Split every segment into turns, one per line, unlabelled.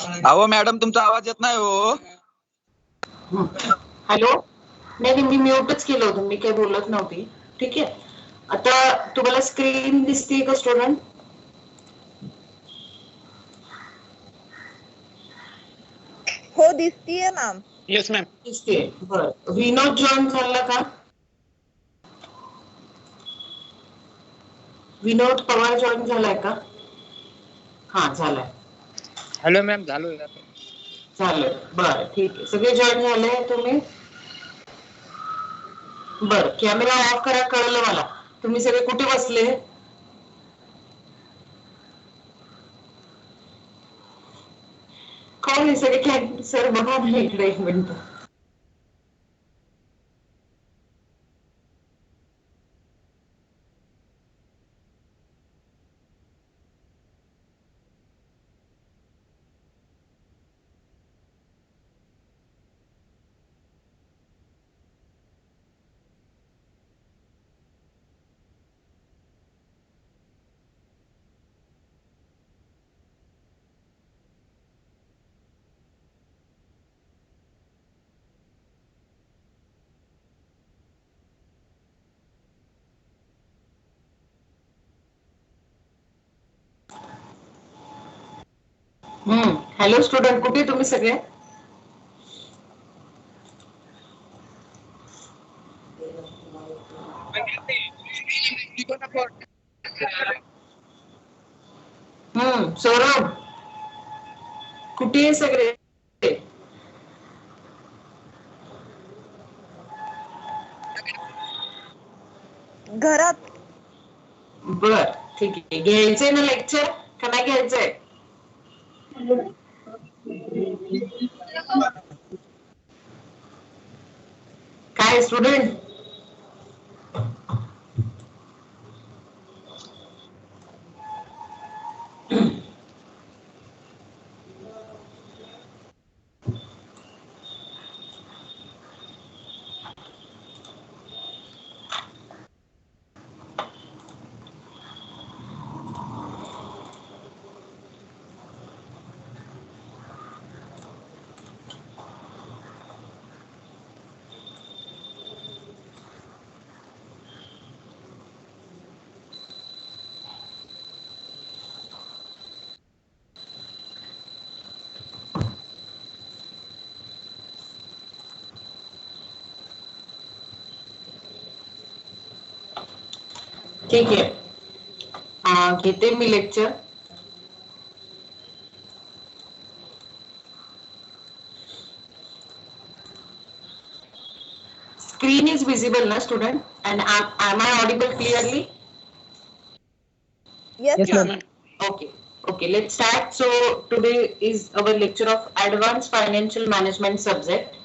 अहो मॅडम तुमचा आवाज येत नाही हो.
हॅलो. नाही मी म्यूटच केलं होतं, मी काही बोलत नव्हती. ठीक आहे, आता तुम्हाला स्क्रीन दिसते का स्टुडंट?
हो दिसतीये मॅम.
Yes ma'am.
दिसते. बरं, विनोद जॉईन झाला का? विनोद पवार जॉईन झालाय का? हा झालाय.
Hello ma'am. झालं
झालंय. बरं ठीक आहे, सगळे जॉईन झाले तुम्ही? बरं, कॅमेरा ऑफ करा. कळलं मला. तुम्ही सगळे कुठे बसले? कोण आहे सगळे? सर बघा ना इकडे एक मिनिट. हॅलो स्टुडंट, कुठे तुम्ही सगळे? सौरभ, कुठे आहे सगळे?
घरात.
बर ठीक आहे, घ्यायचंय ना लेक्चर का नाही घ्यायचंय? काय स्टुडंट? ठीक आहे, घेते मी lecture. Screen is visible na student, and am I audible clearly?
Yes ma'am.
Okay, let's start. So today is our lecture of advanced financial management subject,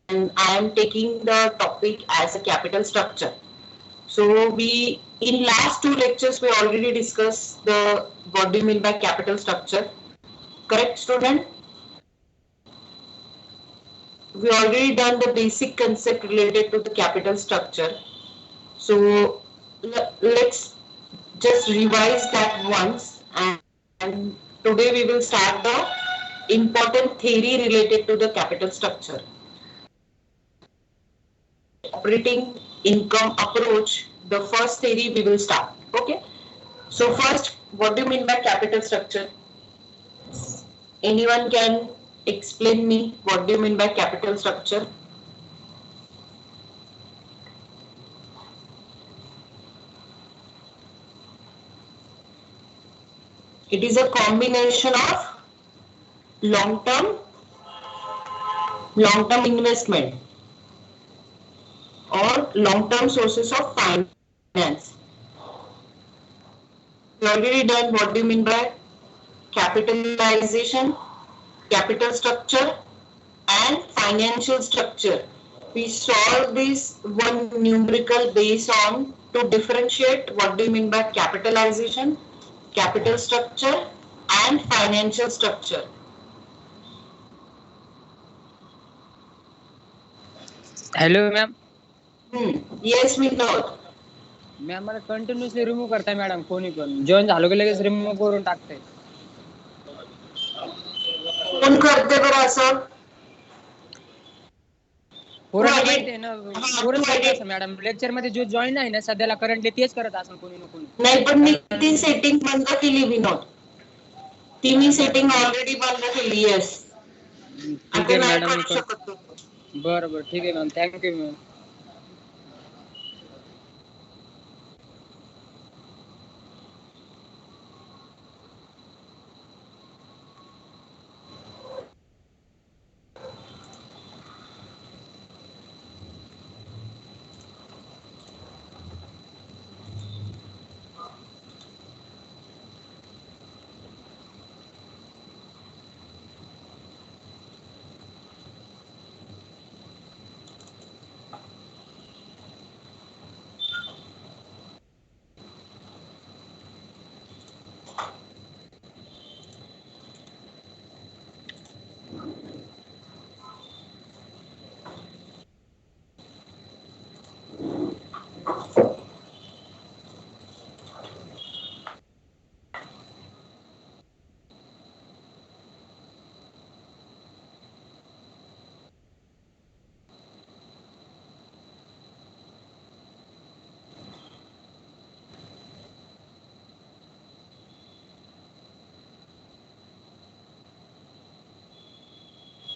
and I am taking the topic as a capital structure. So in last two lectures we already discussed the what do you mean by capital structure, correct student? We already done the basic concept related to the capital structure. So let's just revise that once, and today we will start the important theory related to the capital structure. Operating income approach, the first theory we will start. Okay, so first, what do you mean by capital structure? Anyone can explain me what do you mean by capital structure? It is a combination of long-term investment or long-term sources of finance. We already done what do you mean by capitalization, capital structure and financial structure. We solve this one numerical based on to differentiate what do you mean by capitalization, capital structure and financial structure.
Hello ma'am.
Yes, we know.
Ma'am मला continuously remove करताय madam, कोणी पण join झालो की लगेच remove करून टाकते.
कोण करते बरं असं?
पोरांना
तू
माहिती आहे
edit-
ना.
हा,
पोरच
तू
करत
edit-
असं मॅडम. लेक्चर मध्ये जो जॉईन आहे ना सध्याला करंटली तेच करत असं कोणी ना कोणी.
नाही पण मी ती
कारण
सेटिंग बंद केली विनोद. ती मी सेटिंग
मॅडम
ऑलरेडी बंद केली. येस.
ठीक
आता
आहे
नाही
मॅडम, मी
करू
करतो.
शकत तू.
बरं बरं ठीक आहे ma'am, thank you ma'am.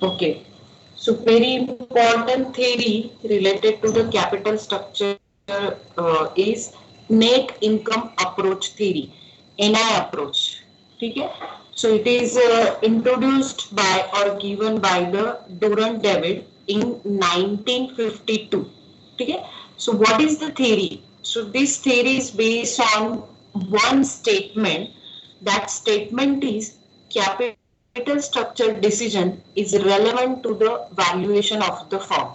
Okay. So very important theory related to the capital structure is net income approach theory, NI approach. Okay. So it is introduced by or given by the Durant David in 1952. Okay. So what is the theory? So this theory is based on one statement. That statement is capital structure decision is relevant to the valuation of the firm.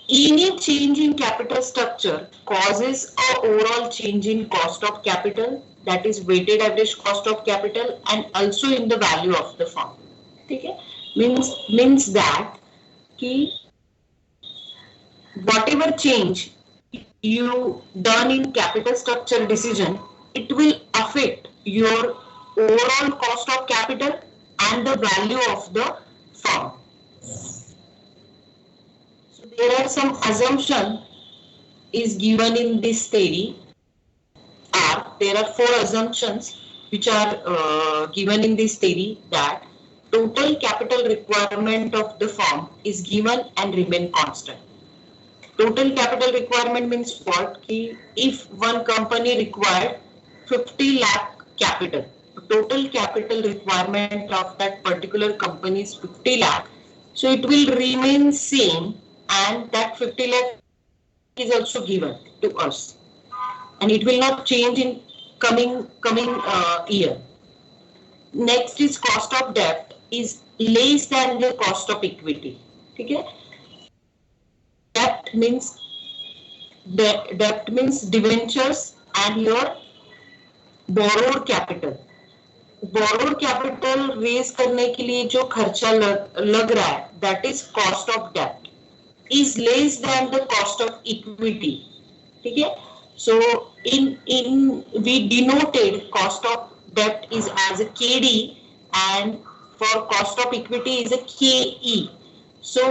Any change in capital structure causes a overall change in cost of capital, that is weighted average cost of capital, and also in the value of the firm. Okay? Means that कि whatever change you done in capital structure decision, it will affect your overall cost of capital and the value of the firm. So there are some assumption is given in this theory. There are four assumptions which are given in this theory, that total capital requirement of the firm is given and remain constant. Total capital requirement means what? If one company required 50 lakh capital, total capital requirement of that particular company is 50 lakh, so it will remain same, and that 50 lakh is also given to us, and it will not change in coming year. Next is cost of debt is less than the cost of equity. Okay? Debt means debentures and your borrowed capital. Borrowed capital raise करने के लिए जो खर्चा लग रहा है, that is cost of debt, is less than the cost of equity. ठीक है? So in we denoted cost of debt is as a KD, and for cost of equity is a KE. So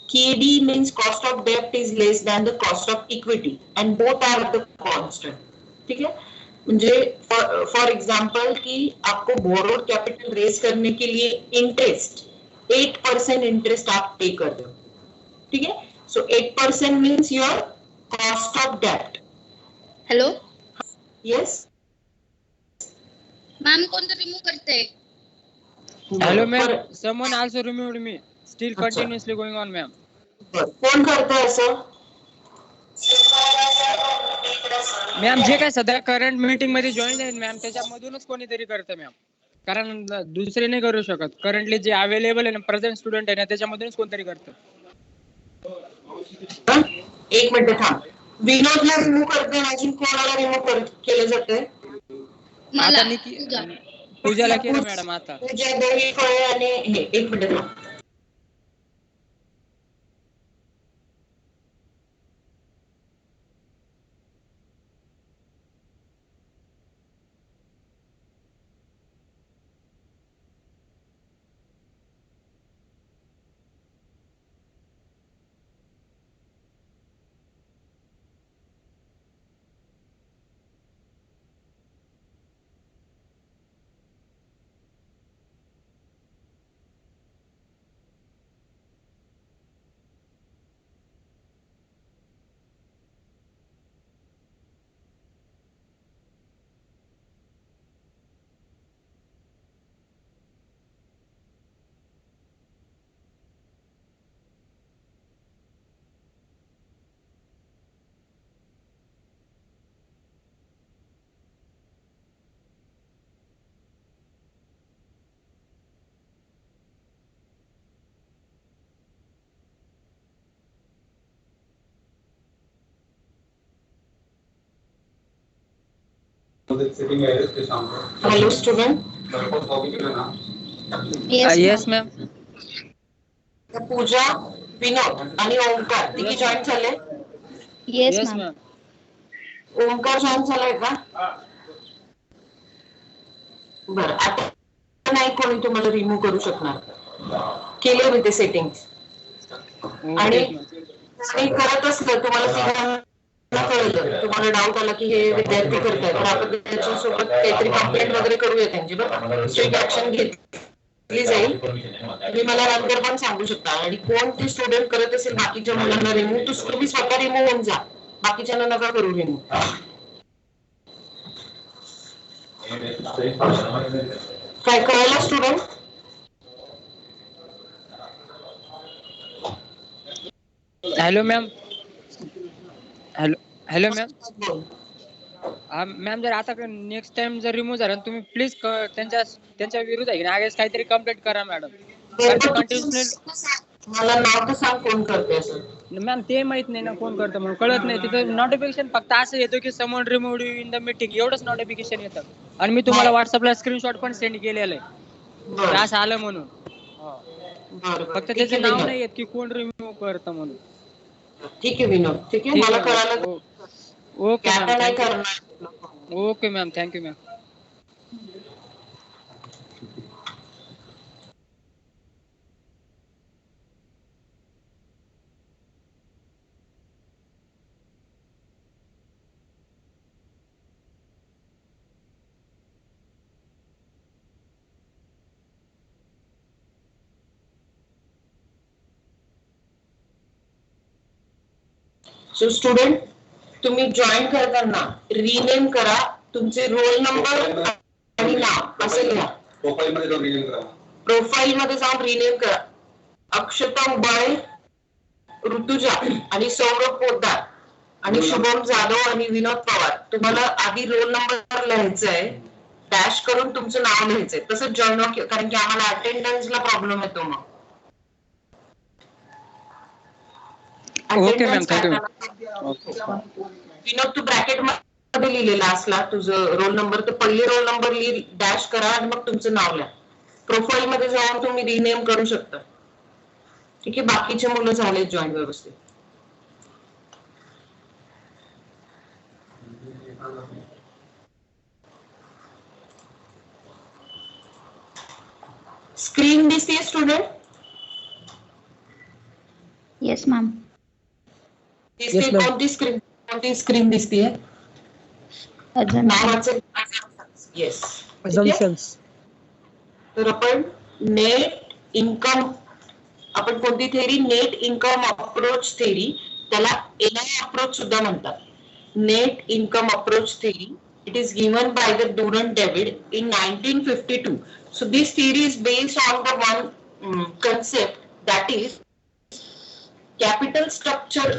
KD means cost of debt is less than the cost of equity, and both are the constant. ठीक है? म्हणजे for example कि आपको borrowed capital raise करने के लिए interest 8% interest आप पे कर दो. ठीक है? So 8% means your cost of debt.
Hello
yes
ma'am कोणतं रिमूव्ह करते?
Hello ma'am, someone also removed me. Still
अच्छा.
continuously going on ma'am.
कोण करतंय असं?
मॅम जे काय सध्या करंट मीटिंग मध्ये जॉईन आहे मॅम, त्याच्यामधूनच कोणीतरी करतं मॅम. कारण दुसरे नाही करू शकत. करंटली जे अवेलेबल आहे ना, प्रेझेंट स्टुडंट आहे ना, त्याच्यामधूनच कोणतरी करतं.
एक मिनिट थांब. विनोदला रिमूव्ह करते, अजून कोणाला रिमूव्ह केलं जातंय?
मला
आता
पूजा.
पूजाला केलं मॅडम आता.
पूजा, देवी फळे आणि हे. एक मिनिट थांब. Hello student,
yes ma'am.
Pooja, Vinod आणि ओंकार तिघी जॉईन झाले.
Yes
yes
ma'am.
Ma'am.
Omkar join झालाय का? बरं, आता नाही कोणी तुम्हाला रिमूव्ह करू शकणार. केले मी ते सेटिंग. आणि
ओके मॅम.
करत असलं तुम्हाला तिघांना कळलं, तुम्हाला डाऊट आला की हे विद्यार्थी करतायत, तर आपण त्याच्यासोबत काहीतरी कंप्लेंट वगैरे करूया त्यांची. बरं, स्ट्रिक्ट ऍक्शन घेतली जाईल. तुम्ही मला नंतर पण सांगू शकता. आणि कोण ते स्टुडंट करत असेल बाकीच्या मुलांना रिमूव्ह, तुम्ही स्वतः रिमूव्ह होऊन जा, बाकीच्यांना नका करू रिमूव्ह. काय कळलं student?
Hello ma'am. Hello ma'am. Ma'am जर आता नेक्स्ट टाइम जर रिमूव्ह झाला तुम्ही प्लीज त्यांच्या विरुद्ध आहे ना आगे काहीतरी कंप्लेंट करा मॅडम. कंटिन्युअसली
मला नाव तर सांग कोण करते असं.
मॅम ते माहित नाही ना कोण करतं म्हणून कळत नाही. तिथं नोटिफिकेशन फक्त असं येतो की someone removed in the meeting एवढंच नोटिफिकेशन येतं. आणि मी तुम्हाला व्हॉट्सअपला स्क्रीनशॉट पण सेंड केलेलं आहे की असं आलं म्हणून. फक्त त्याचं नाव नाही येत की कोण रिमूव्ह करतं म्हणून.
ठीक आहे विनोद, ठीक आहे, मला कळालं.
ओके मॅम,
नाही
थँक्यू.
करणार.
Okay ma'am, thank you ma'am.
So student, तुम्ही जॉईन करताना रिनेम करा, तुमचे रोल नंबर आणि नाव असं लिहा. प्रोफाईल मध्ये जाऊन रिनेम करा. अक्षता उबाळे, ऋतुजा आणि सौरभ पोद्दार आणि शुभम जाधव आणि विनोद पवार. तुम्हाला आधी रोल नंबर लिहायचा आहे, डॅश करून तुमचं नाव लिहायचंय. तसंच जॉईन व्हा, कारण की आम्हाला अटेंडन्सला प्रॉब्लेम येतो मग.
Okay ma'am, thank you.
विनोद, तू ब्रॅकेट मध्ये लिहिलेला असला तुझं रोल नंबर, तर पहिले रोल नंबर लिहि, डॅश करा आणि मग तुमचं नाव लिहा. प्रोफाईल मध्ये जाऊन तुम्ही रिनेम करू शकता. ठीक आहे, बाकीचे मुलं झाले जॉईन व्यवस्थित. स्क्रीन दिसते स्टुडंट?
Yes ma'am.
दिसते? कोणती स्क्रीन दिसते? नावाचं. येस. तर आपण नेट इन्कम, आपण कोणती theory? Net income approach theory, त्याला एनआय अप्रोच सुद्धा म्हणतात. Net income approach theory. It is given by the Durand David in 1952. So this theory is based on the one concept, that is capital structure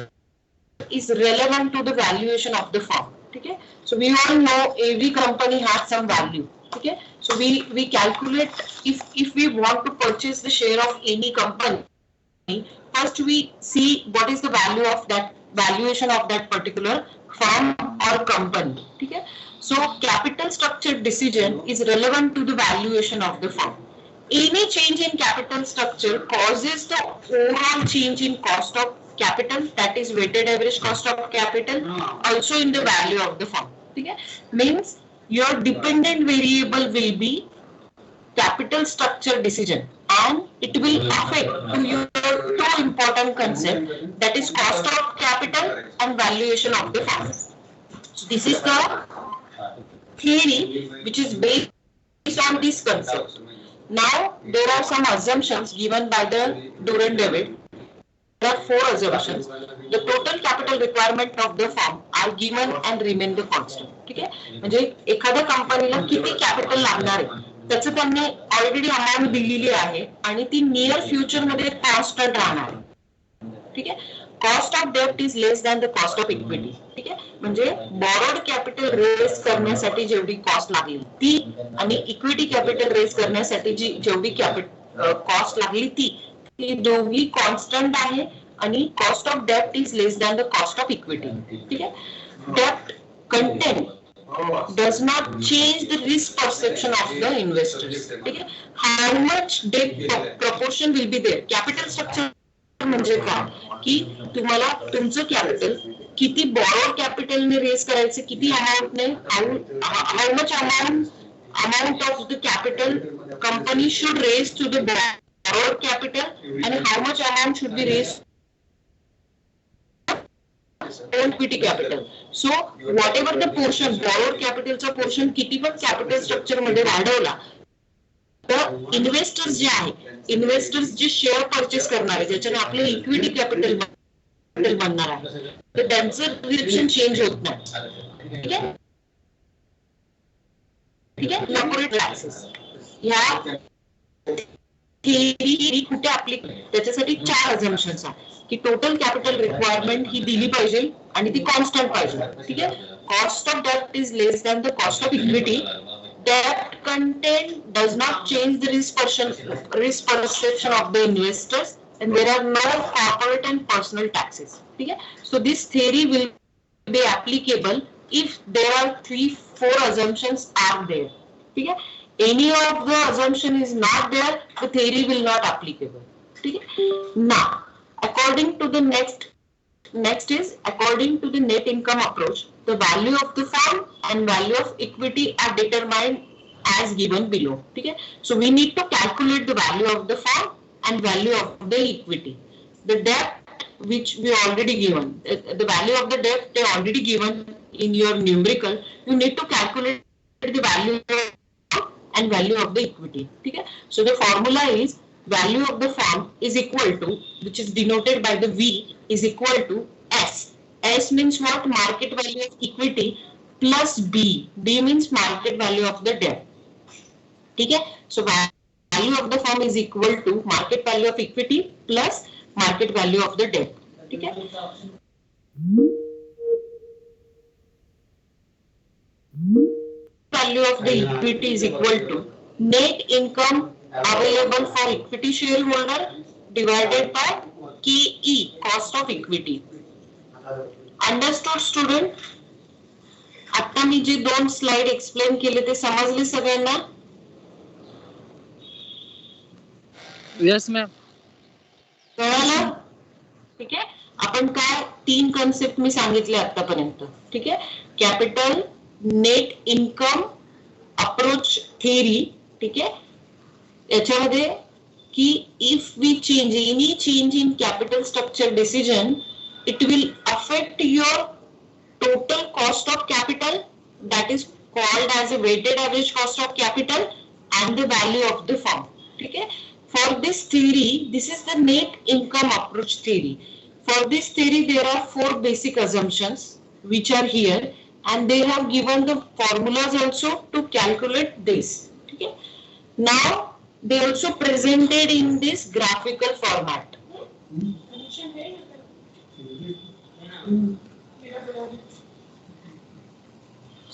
is relevant to the valuation of the firm. Okay, so we all know every company has some value. Okay, so we calculate, if we want to purchase the share of any company, first we see what is the value of that, valuation of that particular firm or company. Okay, so capital structure decision is relevant to the valuation of the firm. Any change in capital structure causes the overall change in cost of capital, that is weighted average cost of capital, also in the value of the firm. Okay, means your dependent variable will be capital structure decision, and it will affect to your two important concept, that is cost of capital and valuation of the firm. So this is the theory which is based on this concept. Now there are some assumptions given by the Durand David. There are 4 assumptions. The total capital requirement of the firm are given and remain the constant. ठीक आहे, म्हणजे एखाद्या कंपनीला किती capital लागणार आहे त्याचं त्यांनी ऑलरेडी अमाउंट दिलेली आहे आणि ती नियर फ्युचर मध्ये कॉन्स्टंट राहणार आहे. ठीक आहे, cost of debt is less than the cost of equity. ठीक आहे, म्हणजे बॉरोड कॅपिटल रेज करण्यासाठी जेवढी कॉस्ट लागली ती आणि इक्विटी कॅपिटल रेज करण्यासाठी जी जेवढी कॉस्ट लागली ती दोघी कॉन्स्टंट आहे आणि cost of debt is less than the cost of equity. ठीक आहे, debt content does not change the risk perception of the investors. ठीक है? How much debt proportion will be there? Capital structure म्हणजे काय की तुम्हाला तुमचं कॅपिटल किती बॉरोड कॅपिटलने रेज करायचं, किती अमाऊंटने, how much amount of the capital company should raise to the borrowed capital and how much amount should be raised on equity capital. So whatever the portion borrowed capital चा portion किती पण capital structure मध्ये वाढवला तर investors जे आहे, investors जे share purchase करणार आहे ज्याच्याने आपलं इक्विटी कॅपिटल बनणार आहे तर त्यांचं रिएक्शन चेंज होत नाही. ठीक आहे, ठीक आहे. कॉर्पोरेट टॅक्सेस ह्या थेरी कुठे ऍप्लिकेबल, त्याच्यासाठी 4 अझम्पशन्स आहेत की टोटल कॅपिटल रिक्वायरमेंट ही दिली पाहिजे आणि ती कॉन्स्टंट पाहिजे. ठीक आहे. Cost of debt is less than the cost of equity. Debt content does not change the risk perception of the investors, and there are no corporate and personal taxes. ठीक है. So this theory will be applicable if there are 3-4 assumptions are there. ठीक है. Any of the assumption is not there, the theory will not applicable. ठीक है. Now, according to the next is according to the net income approach, the value of the firm and value of equity are determined as given below. ठीक है. So we need to calculate the value of the firm and value of the equity. The debt which we already given, the value of the debt they already given in your numerical. You need to calculate the value and value of the equity. ठीक है. So the formula is value of the firm is equal to, which is denoted by the V, is equal to S. S means what? Market value of equity plus B. B means market value of the debt. ठीक है. So value of the firm is equal to market value of equity plus market value of the debt. ठीक है. Value of the equity is equal to net income available for equity shareholder divided by KE, cost of equity. Understood student? आता मी जे 2 slide explain केले ते समजले सगळ्यांना?
Yes ma'am.
कळालं? ठीक आहे. आपण काय 3 कन्सेप्ट मी सांगितले आतापर्यंत. ठीक आहे. Capital, net income approach theory. ठीक आहे. याच्यामध्ये की if we change any change in capital structure decision, it will affect your total cost of capital, that is called as a weighted average cost of capital, and the value of the firm. ठीक है. For this theory, this is the net income approach theory. For this theory, there are 4 basic assumptions which are here, and they have given the formulas also to calculate this. ठीक है. Now they also presented in this graphical format.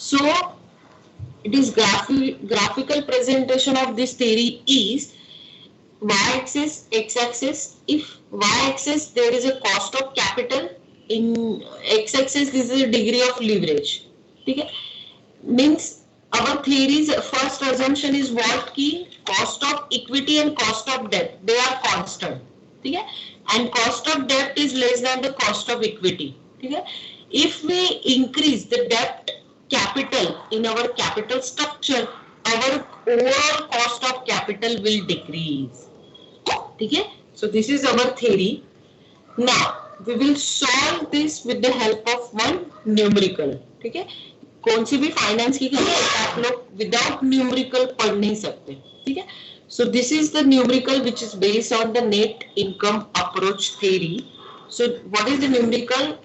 So it is graphical presentation of this theory is y-axis, x-axis. If y-axis there is a cost of capital, in x-axis this is a degree of leverage. ठीक है. Means our theory's first assumption is what की cost of equity and cost of debt they are constant. ठीक है. And cost of debt is less than the cost of equity. ठीक है. If we increase the debt capital in our capital structure, our overall cost of capital will decrease. ठीक है. So this is our theory. Now we will solve this with the help of one numerical. ठीक है. कौन सी भी finance की आप लोग without numerical पढ़ नहीं सकते. ठीक है. So this is the numerical which is based on the net income approach theory. So what is the numerical?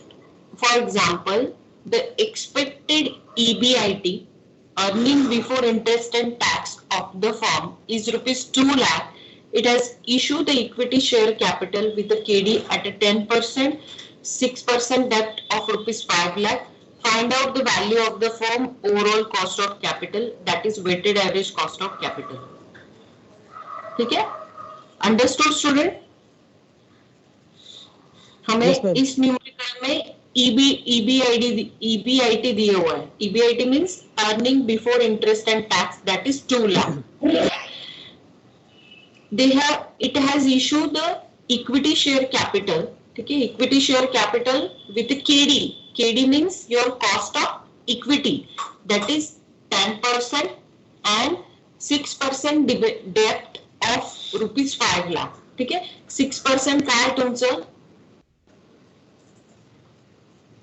For example, the expected EBIT, earning before interest and tax of the firm, is rupees 2 lakh. It has issued the equity share capital with the KD at a 10%, 6% debt of rupees 5 lakh. Find out the value of the firm overall cost of capital, that is weighted average cost of capital. ठीक है. Understood student? हमें इस numerical में EBIT दिया हुआ है. EBIT means earning before interest and tax, that is 2 lakh. It has issued the equity share capital. ठीक है, equity share capital with KD. KD means your cost of equity, that is 10% and 6% debt of rupees 5 lakh. ठीक है, 6% काय तुमचं?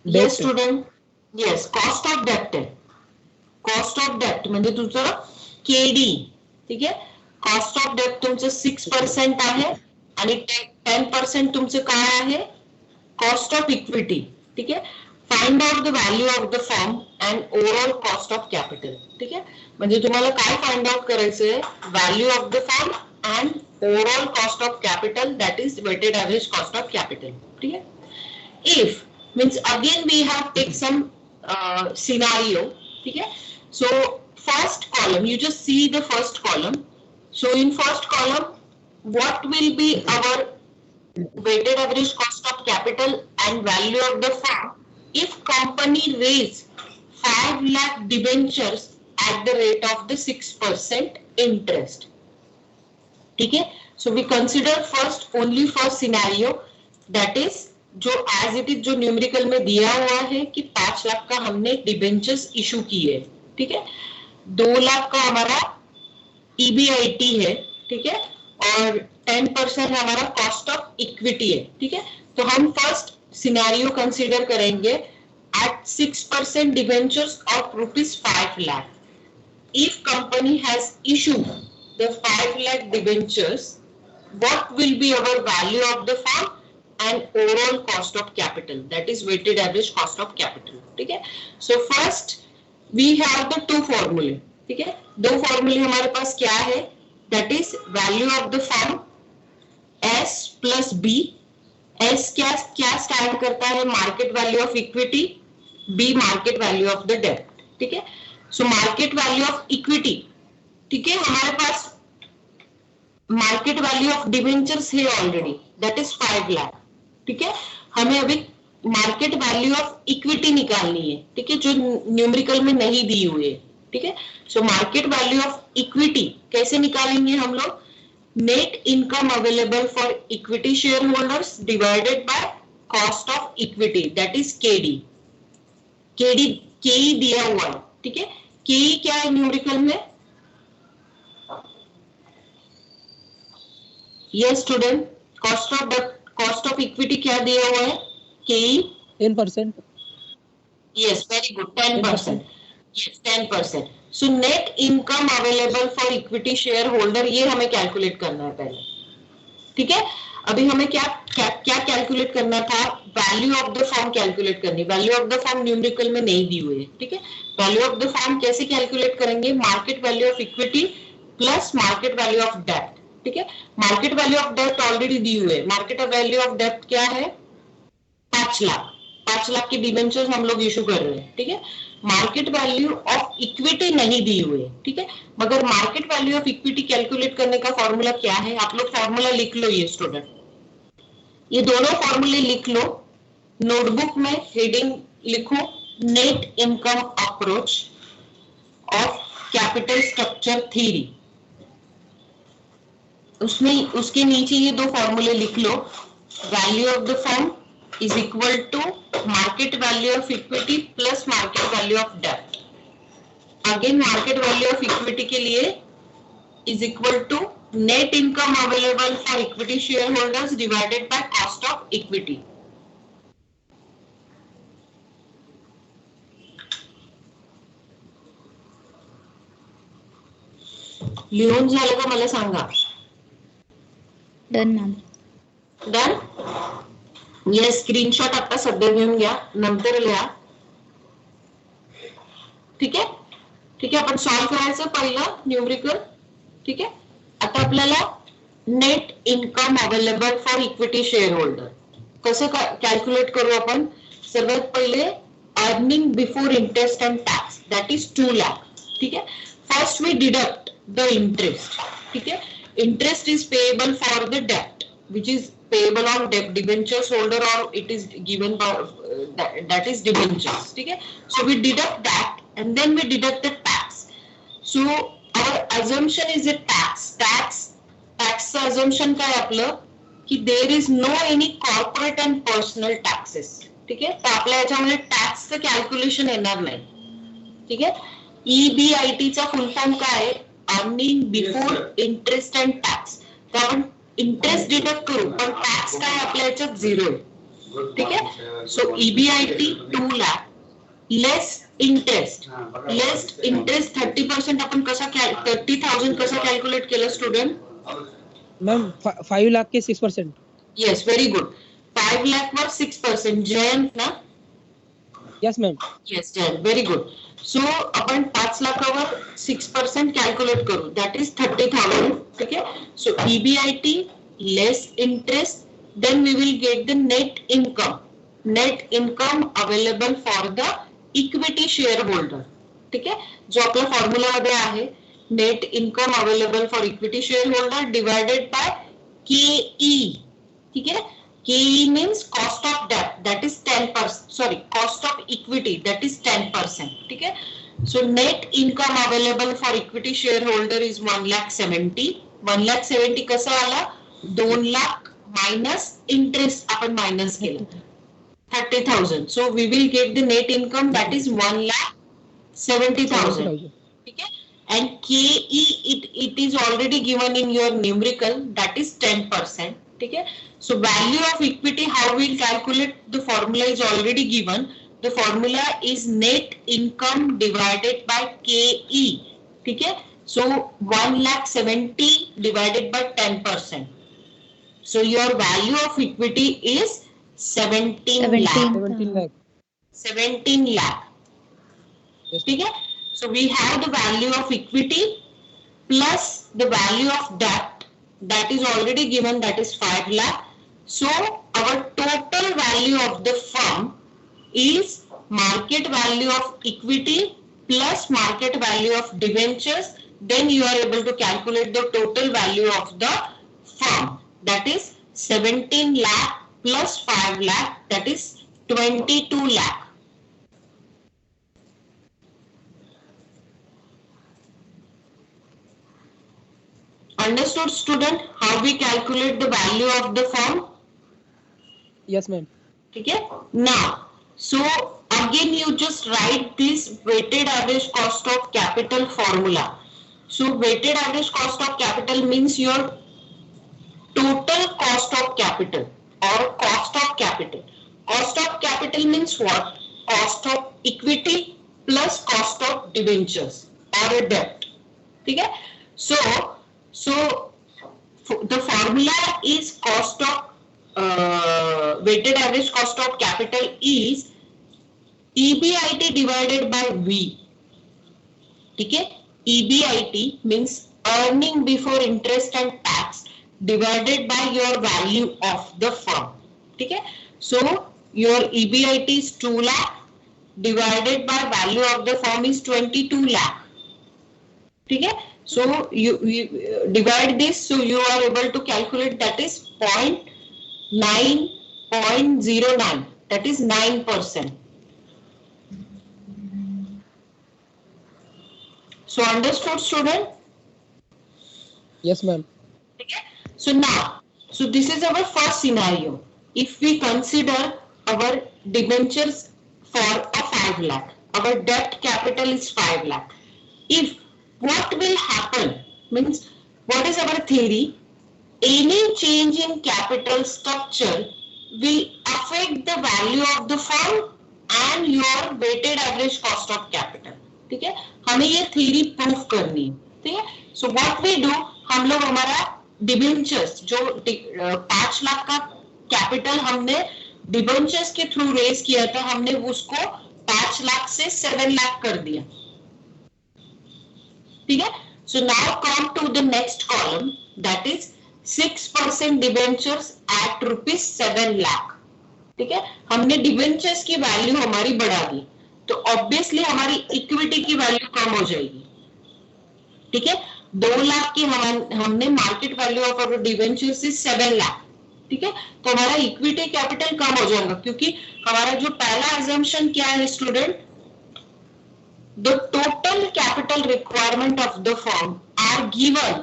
Yes student, yes, cost of debt आहे. Cost of debt म्हणजे तुझं KD. ठीक आहे, कॉस्ट ऑफ डेट तुमचं 6% आहे आणि 10% तुमचं काय आहे? Cost of equity. ठीक आहे, find out the value of the firm and overall cost of capital. ठीक आहे, म्हणजे तुम्हाला काय फाइंड आउट करायचंय? Value of the firm and overall cost of capital, that is weighted average cost of capital. ठीक आहे, if means again we have take some scenario. ठीक है, so first column, you just see the first column. So in first column, what will be our weighted average cost of capital and value of the firm if company raise 5 lakh debentures at the rate of the 6% interest. ठीक है, so we consider first only first scenario, that is जो as it is जो numerical में दिया हुआ है कि 5 लाख का हमने डिबेंचर्स इशू किए. ठीक है, 2 लाख का हमारा EBIT है. ठीक है, और 10% हमारा कॉस्ट ऑफ इक्विटी है. ठीक है, तो हम फर्स्ट सिनेरियो कंसीडर करेंगे at 6% debentures of rupees 5 lakh. If company has issued the 5 lakh debentures, what will be our value of the firm and overall cost of capital, that is weighted average cost of capital. ठीक है, so first we have the two formulae. ठीक है, दो फॉर्मूले हमारे पास क्या है? that is value of the firm S plus B. S क्या स्टैंड करता है? Market value of equity, B market value of the debt. ठीक है, so market value of equity. ठीक है, हमारे पास मार्केट वैल्यू ऑफ डिबेंचर्स है ऑलरेडी, दैट इज 5 लाख. ठीक है, हमें अभी मार्केट वैल्यू ऑफ इक्विटी निकालनी है. ठीक है, जो न्यूमेरिकल में नहीं दी हुई है. ठीक है, so market value of equity कैसे निकालेंगे हम लोग? Net income available for equity share holders divided by cost of equity, that is KD. केई दिया हुआ है. ठीक है, केई क्या है न्यूमेरिकल में? Yes student, cost of equity क्या दिया हुआ है? केई
10%.
Yes, very good, 10%. Yes, 10%. So net income available for equity share holder, ये हमें कैलकुलेट करना है पहले. ठीक है, अभी हमें क्या कैलकुलेट करना था? Value of the firm calculate करनी. Value of the firm numerical में नहीं दी हुई है. ठीक है, वैल्यू ऑफ द फर्म कैसे कैलकुलेट करेंगे? Market value of equity plus market value of debt. ठीक है, market value of debt already दी हुई है. मार्केट वैल्यू ऑफ डेट क्या है? 5 लाख. 5 लाख की डिबेंचर्स हम लोग इशू कर रहे हैं. ठीक है, मार्केट वैल्यू ऑफ इक्विटी नहीं दी हुई है. ठीक है, मगर market value of equity calculate करने का फॉर्मूला क्या है? आप लोग फॉर्मूला लिख लो. ये स्टूडेंट, ये दोनों फॉर्मूले लिख लो. नोटबुक में हेडिंग लिखो, net income approach of capital structure theory. उसमें उसके नीचे ये दो फॉर्मूले लिख लो. Value of the firm is equal to market value of equity plus market value of debt. Again market value of equity के लिए is equal to net income available for equity share holders divided by cost of equity. लिहून झालं का मला सांगा?
Done ma'am.
Done. ये screenshot आता सध्या घेऊन घ्या, नंतर लिहा. ठीक आहे, ठीक आहे, आपण सॉल्व करायचं पहिलं न्यूमेरिकल. ठीक आहे, आता आपल्याला net income available for equity share holder कसं कॅल्क्युलेट करू आपण? सर्वात पहिले earning before interest and tax, that is 2 lakh. ठीक आहे, first we deduct the interest. ठीक है, interest is payable for the debt which is payable on debt debentures holder or it is given by that is debentures. ठीक है, so we deduct that and then we deduct the tax. So our assumption is a tax assumption काय आपलं की there is no any corporate and personal taxes. ठीक आहे, तर आपल्या याच्यामध्ये टॅक्सचं कॅल्क्युलेशन येणार नाही. ठीक आहे, EBIT चा फुल फॉर्म काय आहे, earning before interest and tax. तर आपण इंटरेस्ट डिडक्ट करू पण टॅक्स काय आपल्या याच्यात 0 आहे. ठीक आहे, सो EBIT 2 लाख लेस इंटरेस्ट 30% आपण कसा 30,000 कसा कॅल्क्युलेट केलं स्टुडंट?
मैम 5 लाख के 6%.
Yes, very good. 5 लाख वर 6%. जयंत ना?
Yes ma'am.
Yes Jayant, very good. So आपण 5 लाखावर 6% कॅल्क्युलेट करू, दॅट इज 30,000. ठीक आहे, सो EBIT less interest, then we will get the net income available for the equity shareholder. ठीक आहे, जो आपल्या फॉर्म्युला मध्ये आहे net income available for equity share holder divided by KE. ठीक आहे, KE means cost of debt, that is 10%, sorry cost of equity, that is 10%. ठीक आहे, so net income available for equity share holder is 1,70,000. 1,70,000 कसं आला, 2 lakh minus interest आपण minus केलं 30,000. So we will get the net income that is 1,70,000. ठीक आहे, and KE it is already given in your numerical, that is 10%. ठीक है, so value of equity, how we will calculate, the formula is already given. The formula is net income divided by KE. ठीक है, so 1,70,000 divided by 10%. So your value of equity is 17 lakh. 17 lakh. ठीक है, so we have the value of equity plus the value of debt, that is already given, that is 5 lakh. So our total value of the firm is market value of equity plus market value of debentures. Then you are able to calculate the total value of the firm, that is 17 lakh plus 5 lakh, that is 22 lakh. Understood student, how we calculate the value of the firm?
Yes ma'am.
ठीक है, now so again you just write this weighted average cost of capital formula. So weighted average cost of capital means your total cost of capital or cost of capital. Cost of capital means what? Cost of equity plus cost of debentures or a debt. ठीक है, so the formula is cost of weighted average cost of capital is EBIT divided by V. ठीक है, EBIT means earning before interest and tax divided by your value of the firm. ठीक है, so your EBIT is 2 lakh divided by value of the firm is 22 lakh. ठीक है, so you divide this, so you are able to calculate, that is 0.09, that is 9%. So understood student?
Yes ma'am.
Okay. So now, so this is our first scenario. If we consider our debentures for a 5 lakh, our debt capital is 5 lakh. If what will happen means, what is our theory? Any change in capital structure will affect the value of the firm and your weighted average cost of capital. ठीक है, हमें ये theory proof करनी है. ठीक है, so what we do, हम लोग हमारा डिबेंचर्स जो 5 लाख का कैपिटल हमने डिबेंचर्स के थ्रू रेज किया था, हमने उसको 5 लाख से 7 लाख कर दिया. ठीक है, so now come to the next column, that is 6% debentures at ₹7 lakh. ठीक है, हमने डिबेंचर्स की वैल्यू हमारी बढ़ा दी, तो ऑब्वियसली हमारी इक्विटी की वैल्यू कम हो जाएगी. ठीक है, 2 लाख की हमने market value of our debentures is 7 lakh. ठीक है, तो हमारा इक्विटी कैपिटल कम हो जाएगा क्योंकि हमारा जो पहला assumption क्या है student, the total capital requirement of the firm are given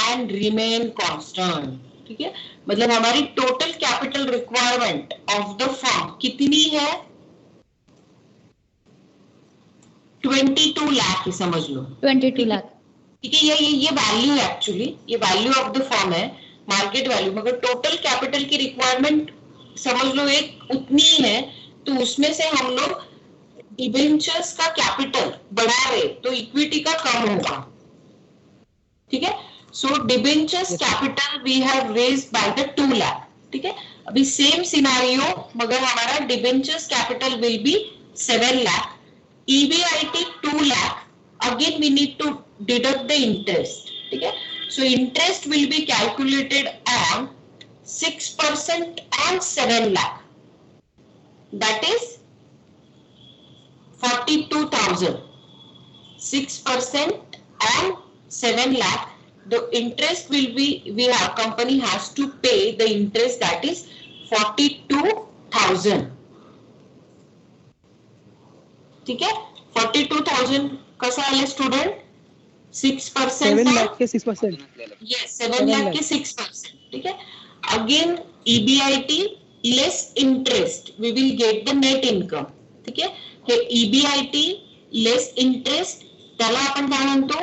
and remain constant. ठीक है, मतलब हमारी total capital requirement of the firm कितनी है, 22 लाख ही समझ लो,
22 लाख।
ठीक है, ये वैल्यू है, एक्चुअली ये वैल्यू ऑफ द फर्म है, मार्केट वैल्यू, मगर टोटल कैपिटल की रिक्वायरमेंट समझ लो एक उतनी है, तो उसमें से हम लोग डिबेंचर्स का कैपिटल बढ़ा रहे तो इक्विटी का कम होगा। ठीक है, so debentures capital we have raised by the 2 lakh. ठीक है, अभी सेम सिनारियो, मगर हमारा debentures capital will be 7 lakh, EBIT 2 lakh, again we need to deduct the interest. ठीक है, so interest will be calculated on 6% on 7 lakh, that is 42,000. 6% on 7 lakh, the interest will be, our company has to pay the interest, that is 42,000. ठीक है, 42,000 कसा आले student, 6%,
7 lakh के 6%,
yes 7 lakh के 6%. ठीक है, again EBIT less interest we will get the net income. ठीक आहे, हे EBIT लेस इंटरेस्ट त्याला आपण काय म्हणतो,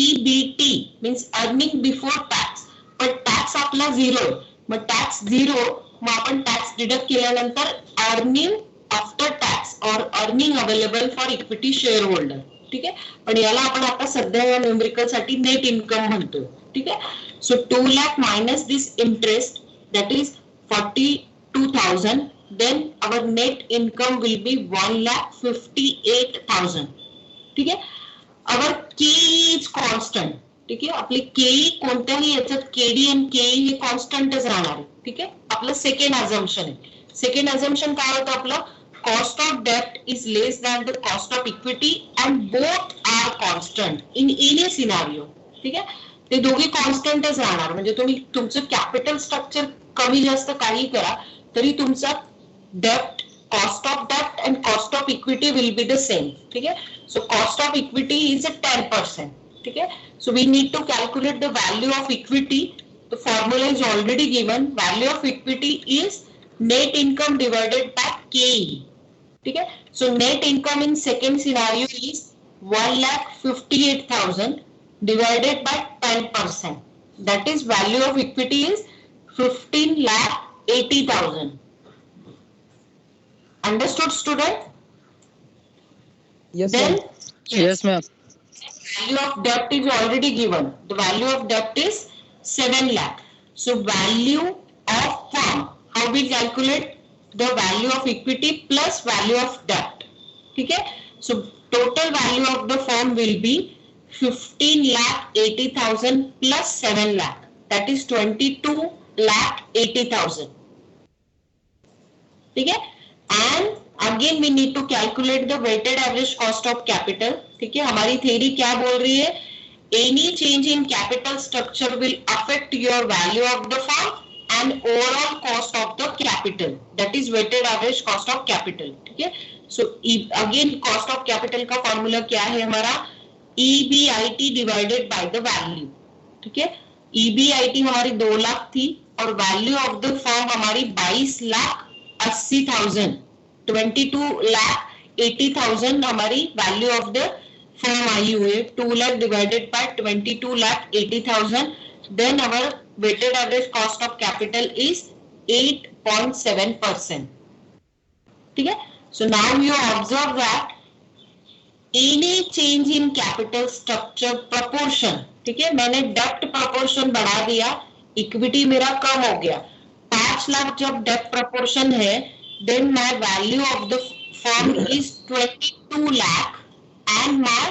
EBT means earning before tax, पण टॅक्स आपला 0, मग टॅक्स 0, मग आपण टॅक्स डिडक्ट केल्यानंतर अर्निंग आफ्टर टॅक्स और earning available for equity share holder. ठीक आहे, पण याला आपण आता सध्या या न्यूमेरिकल साठी नेट इन्कम म्हणतो. ठीक आहे, so 2 lakh minus this interest, that is 42,000, then our net income will be 1,58,000. ठीक आहे, आवर केई इज कॉन्स्टंट. ठीक आहे, आपली केई कोणत्याही याच्यात केडी आणि केई हे कॉन्स्टंटच राहणार आहे. ठीक आहे, आपलं सेकंड अझम्पशन आहे. सेकंड अझम्पशन काय होतं आपलं, cost of debt is less than the cost of equity and both are constant in any scenario. ठीक आहे, ते दोघे कॉन्स्टंटच राहणार, म्हणजे तुम्ही तुमचं कॅपिटल स्ट्रक्चर कमी जास्त काही करा तरी तुमचा डेप्ट, cost of dept and cost of equity will be the same. ठीक आहे, so cost of equity is 10%. ठीक आहे, so we need to calculate the value of equity. The formula is already given. Value of equity is net income divided by KE. ठीक है, so net income in second scenario is 1,58,000 divided by 10%, that is value of equity is 15,80,000. Understood student?
yes
Then
ma'am, yes ma'am,
value of debt is already given. The value of debt is 7 lakh. So value of firm, how we calculate the value of equity plus value of debt. ठीक है, so total value of the firm will be 15,80,000 plus 7 lakh, that is 22,80,000. ठीक है, and again we need to calculate the weighted average cost of capital. ठीक है, हमारी theory क्या बोल रही है, any change in capital structure will affect your value of the firm and overall cost of the capital, that is weighted average cost of capital. ठीक है, so again cost of capital का formula क्या है हमारा, EBIT divided by the value. ठीक है, EBIT हमारी 2 लाख थी और वैल्यू ऑफ द फर्म हमारी 22,80,000, 22,80,000 हमारी value of the firm I हुई है. 2 lakh divided by 22,80,000, then our weighted average cost of capital is 8.7%. ठीक है, so now you observe that any change in capital structure proportion. ठीक है, मैंने डेप्ट proportion बढ़ा दिया, इक्विटी मेरा कम हो गया. 5 लाख जब डेप्ट proportion है, then my value of the firm is 22 lakh and my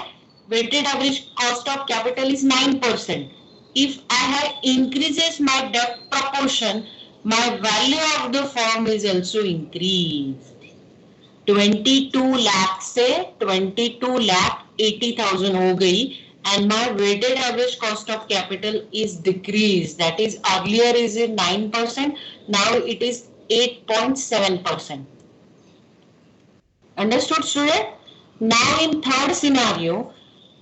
weighted average cost of capital is 9%. If I have increases my debt proportion, my value of the firm is also increased. 22 lakh से 22,80,000 हो गई and my weighted average cost of capital is decreased. That is, earlier is 9%, now it is 8.7%. Understood, student? Now in third scenario,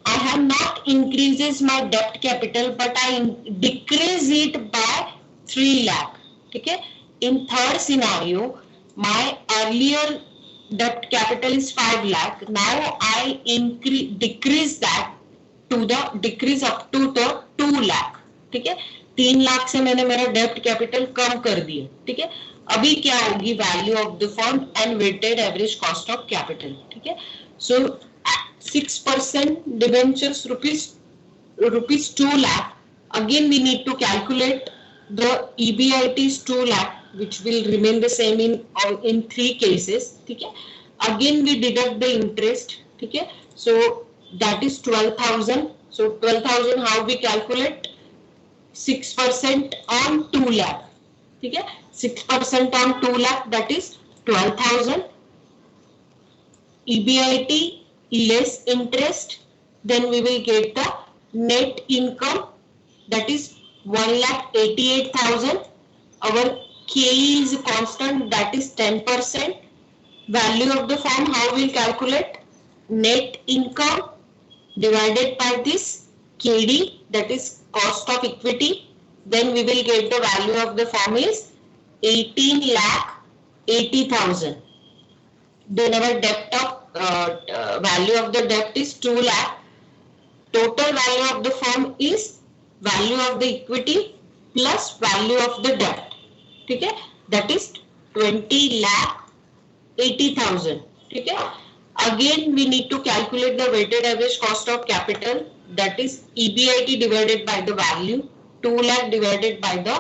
I have not increases my debt capital, but I decrease it by 3 lakh. Okay? In third scenario, my earlier debt capital is 5 lakh. Now I decrease that to the decrease up to the 2 lakh. ठीक है? 3 लाख से मैंने मेरा डेप्ट capital कम कर दिया. ठीक है? अभी क्या होगी value of the firm and weighted average cost of capital. ठीक है? सो 6% debentures rupees 2 lakh. Again we need to calculate the EBIT is 2 lakh, which will remain the same in 3 cases. ठीक है? Again we deduct the interest. ठीक है? So that is 12,000. So 12,000 how we calculate? 6% on 2 lakh. ठीक है? 6% on 2 lakh, that is 12,000. EBIT less interest, then we will get the net income, that is 1,88,000. Our KE is constant, that is 10%. Value of the firm, how we will calculate? Net income divided by this KD, that is cost of equity. Then we will get the value of the firm is 18,80,000. Then our debt of value of the debt is 2 lakh. Total value of the firm is value of the equity plus value of the debt. ठीक है? That is 20,80,000. ठीक है? Again we need to calculate the weighted average cost of capital, that is EBIT divided by the value. 2 lakh divided by the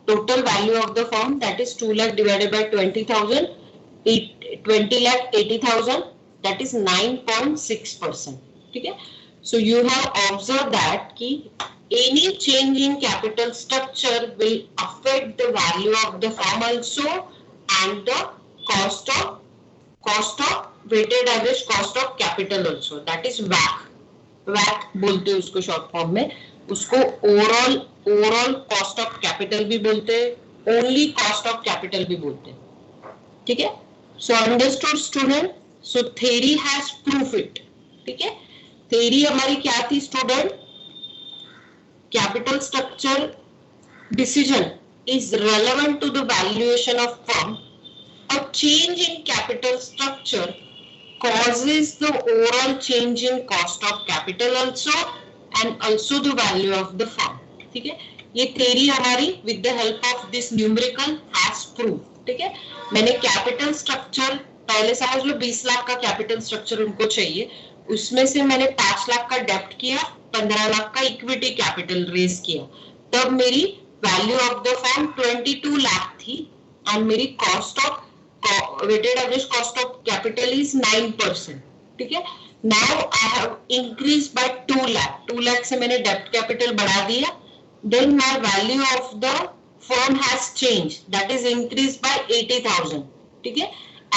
total value of the firm, that is 2 lakh divided by 20,000, 20,80,000, that is 9.6%. ठीक है? So you have observed that कि any change in capital structure will affect the value of the firm also and the cost of weighted average cost of capital also, that is WACC. WACC बोलते हैं उसको short form में. उसको overall cost of capital भी बोलते हैं, only cost of capital भी बोलते हैं. ठीक है? So understood student? So theory has proof it. ठीक है? थ्योरी हमारी क्या थी student? Capital structure decision is relevant to the valuation of firm. A change in capital structure causes the overall change in cost of capital also and also the value of the firm. ठीक है? ये theory हमारी with the help of this numerical has proved. ठीक है? मैंने capital structure पहले समझ लो 20 लाख का capital structure उनको चाहिए, उसमें से मैंने 5 लाख का debt किया, 15 लाख का equity capital raise किया, तब मेरी value of the firm 22 lakh थी and मेरी cost of weighted average cost of capital is 9%. ठीक है? Now I have increased by 2 lakh. 2 lakh से मैंने debt capital बढ़ा दिया. Then my value of the firm has changed. That is increased by 80,000. ठीक है?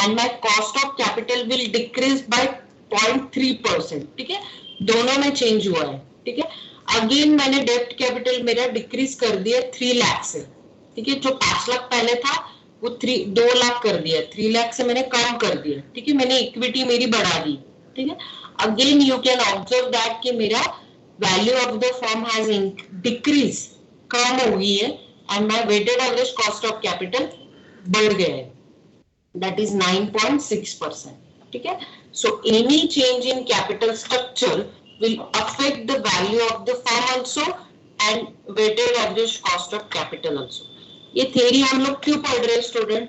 And my cost of capital will decrease by 0.3%. ठीक है? दोनों में change हुआ है. ठीक है? Again मैंने debt capital मेरा decrease कर दिया 3 lakh से. ठीक है? जो 5 लाख पहले था वो 2 लाख कर दिया. 3 लाख से मैंने कम कर दिया. ठीक है? मैंने इक्विटी मेरी बढ़ा दी. ठीक है? Again you can observe that कि मेरा value of the firm has decrease, कम हो गई है, and my weighted average cost of capital बढ़ गया है, दैट इज 9.6%. ठीक है? So any change in capital structure will affect the value of the firm also and weighted average cost of capital also. ये थ्योरी हम लोग क्यों पढ़ रहे हैं स्टूडेंट?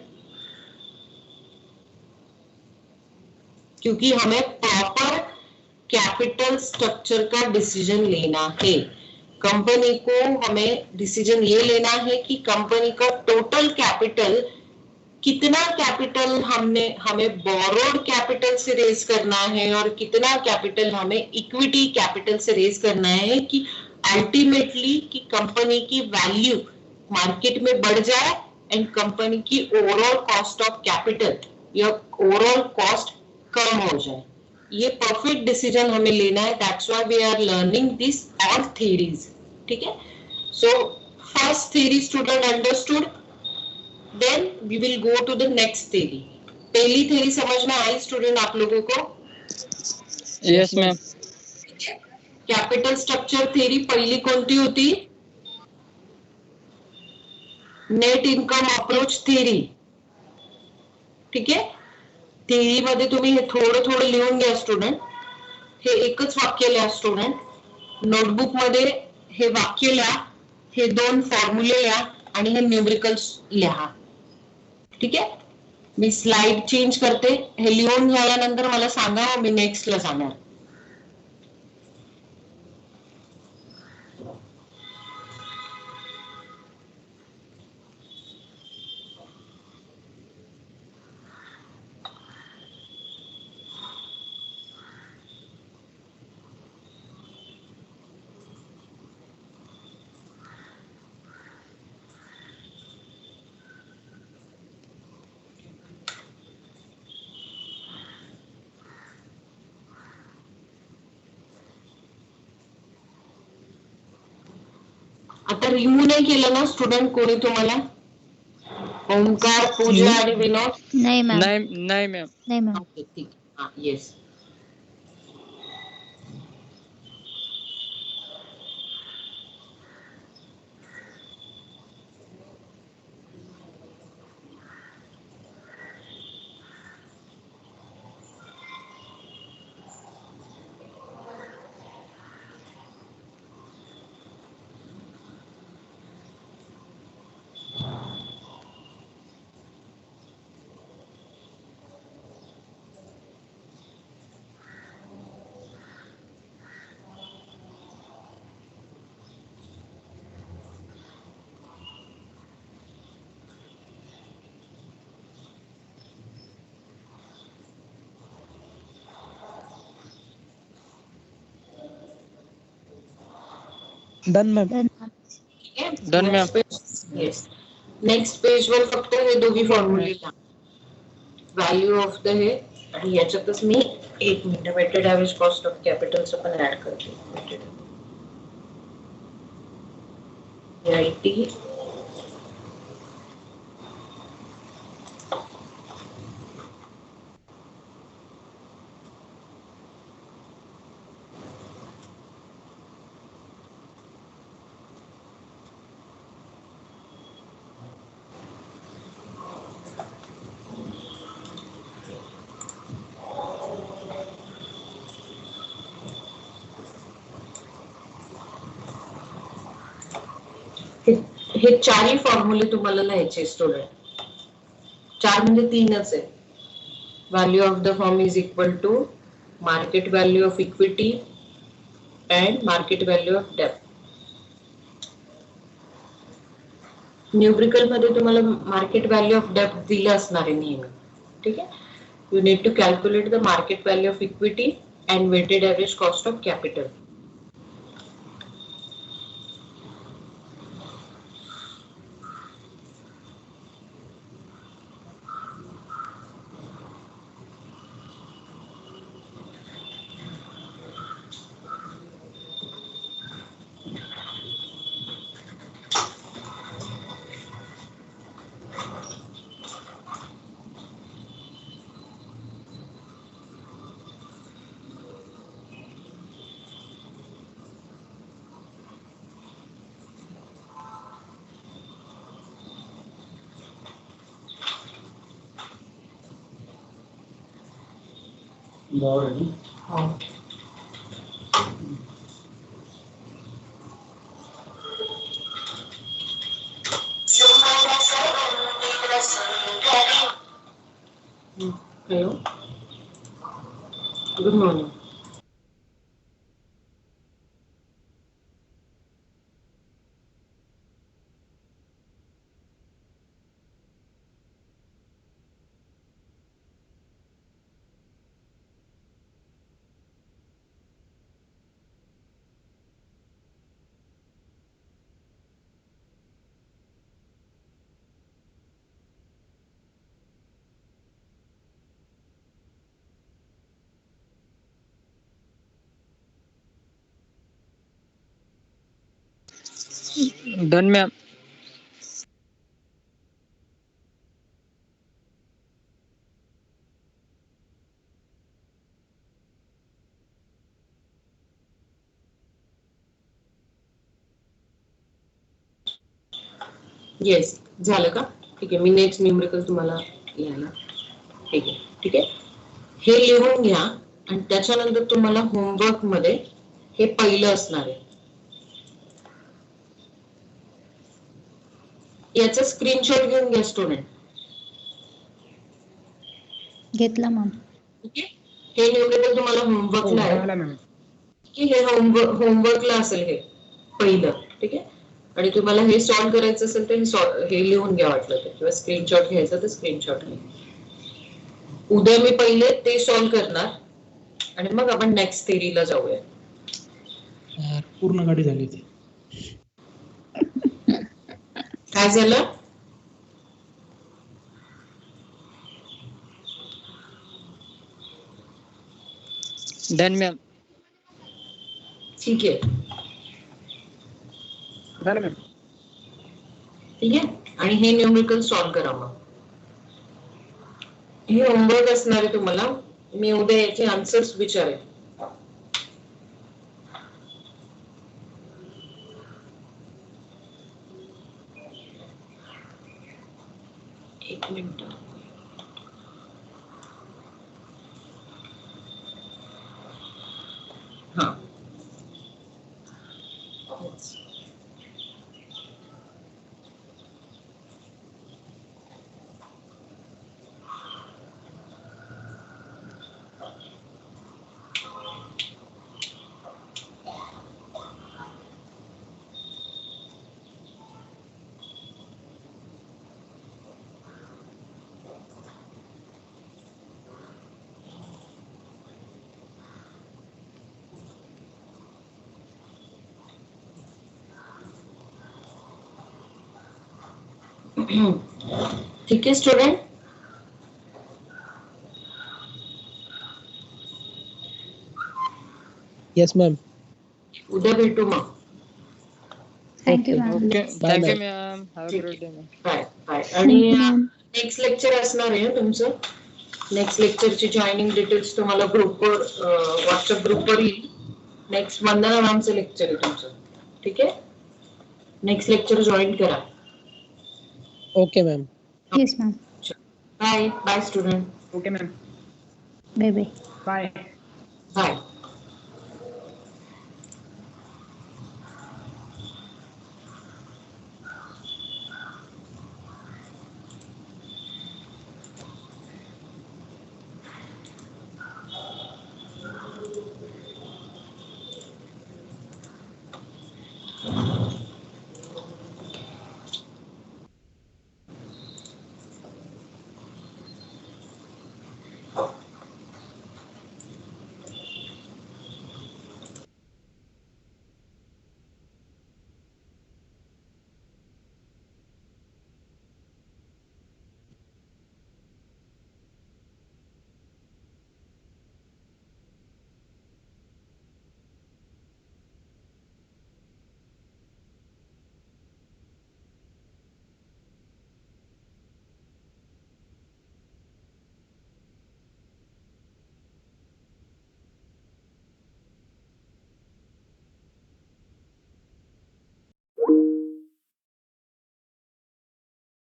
क्योंकि हमें प्रॉपर कैपिटल स्ट्रक्चर का डिसीजन लेना है. कंपनी को हमें डिसीजन ये लेना है कि कंपनी का टोटल कैपिटल कितना कैपिटल हमें बोरोड कैपिटल से रेज करना है और कितना कैपिटल हमें इक्विटी कैपिटल से रेज करना है कि अल्टीमेटली कि कंपनी की वैल्यू मार्केट में बढ़ जाए एंड कंपनी की ओवरऑल कॉस्ट ऑफ कैपिटल या ओवरऑल कॉस्ट कम हो जाए. ये परफेक्ट डिसीजन हमें लेना है. That's why we are learning this all theories. ठीक है. So first theory student understood. Then we will go to the next theory. पहली थ्योरी समझ में आई स्टूडेंट आप लोगों को?
Yes ma'am.
Capital structure theory पहिली कोणती होती? Net income approach theory. ठीक आहे. थ्योरी मध्ये तुम्ही हे थोडं थोडं लिहून घ्या स्टुडंट. हे एकच वाक्य लिहा स्टुडंट. नोटबुक मध्ये हे वाक्य लिहा, हे 2 फॉर्म्युले लिहा आणि हे न्यूमरिकल्स लिहा. ठीक आहे. मी स्लाइड चेंज करते. हे लिहून झाल्यानंतर मला सांगा, मी नेक्स्टला जाणार. आता रिमूव्ह नाही केलं ना स्टुडंट कोणी तुम्हाला? ओंकार, पूजा आणि विनोद?
नाही मॅम.
नाही मॅम.
नाही मॅम.
ओके ठीक. हा येस.
Done ma'am.
ठीक आहे.
Done, ma'am.
येस. नेक्स्ट पेजवर फक्त हे दोघी फॉर्म्युले लिहा. व्हॅल्यू ऑफ द हे आणि याच्यातच मी 1 minute weighted average cost of कॅपिटलचं पण ऍड करते. आयटी हे चारही फॉर्म्युले तुम्हाला लिहायचे स्टुडंट. 4 म्हणजे 3च आहे. Value of the firm is equal to market value of equity and market value of डेब्ट. न्यूमरिकल मध्ये तुम्हाला मार्केट व्हॅल्यू ऑफ डेब्ट दिलं असणार आहे नेहमी. ठीक आहे. You need to calculate the market value of equity and weighted average cost of capital. Hello, good morning.
Done ma'am.
Yes, झालं का? ठीक आहे, मी नेक्स्ट न्यूमेरिकल तुम्हाला लिहायला. ठीक आहे. हे लिहून घ्या आणि त्याच्यानंतर तुम्हाला होमवर्क मध्ये हे पहिलं असणार आहे. याचा स्क्रीनशॉट घेऊन घ्या स्टुडंट.
घेतला मॅम.
ठीक आहे, हे न्यूमेरिकल तुम्हाला होमवर्कला आहे. की हे होमवर्कला असेल हे पहिलं. ठीक आहे, आणि तुम्हाला हे सॉल्व्ह करायचं असेल तर हे लिहून घ्या वाटलं तर, किंवा स्क्रीनशॉट घ्यायचा तर स्क्रीनशॉट घ्या. उद्या मी पहिले ते सॉल्व्ह करणार आणि मग आपण नेक्स्ट थेरीला जाऊया.
पूर्ण गाडी झाली ती.
काय झालं?
Done ma'am.
ठीक आहे.
झालं मॅम.
ठीक आहे, आणि हे न्यूमेरिकल सॉल्व्ह करा. मग हे होमवर्क असणार आहे तुम्हाला. मी उद्या याचे आन्सर्स विचारेन. एक मिनिट. हा, ठीक आहे स्टुडंट.
Yes ma'am.
उद्या भेटू मग.
Thank you ma'am.
Okay,
Bye,
thank you
ma'am.
Ma'am. Have a great day ma'am.
Bye bye.
Thank you
आणि
मॅम.
नेक्स्ट लेक्चर असणार आहे तुमचं. नेक्स्ट लेक्चरची जॉईनिंग डिटेल्स तुम्हाला ग्रुपवर, व्हॉट्सअप ग्रुपवर येईल. नेक्स्ट वंदना मॅमचं लेक्चर आहे तुमचं. ठीक आहे, नेक्स्ट लेक्चर जॉईन करा.
Okay ma'am.
Yes ma'am.
Bye bye student.
Okay ma'am.
Bye bye.
Bye.
Bye.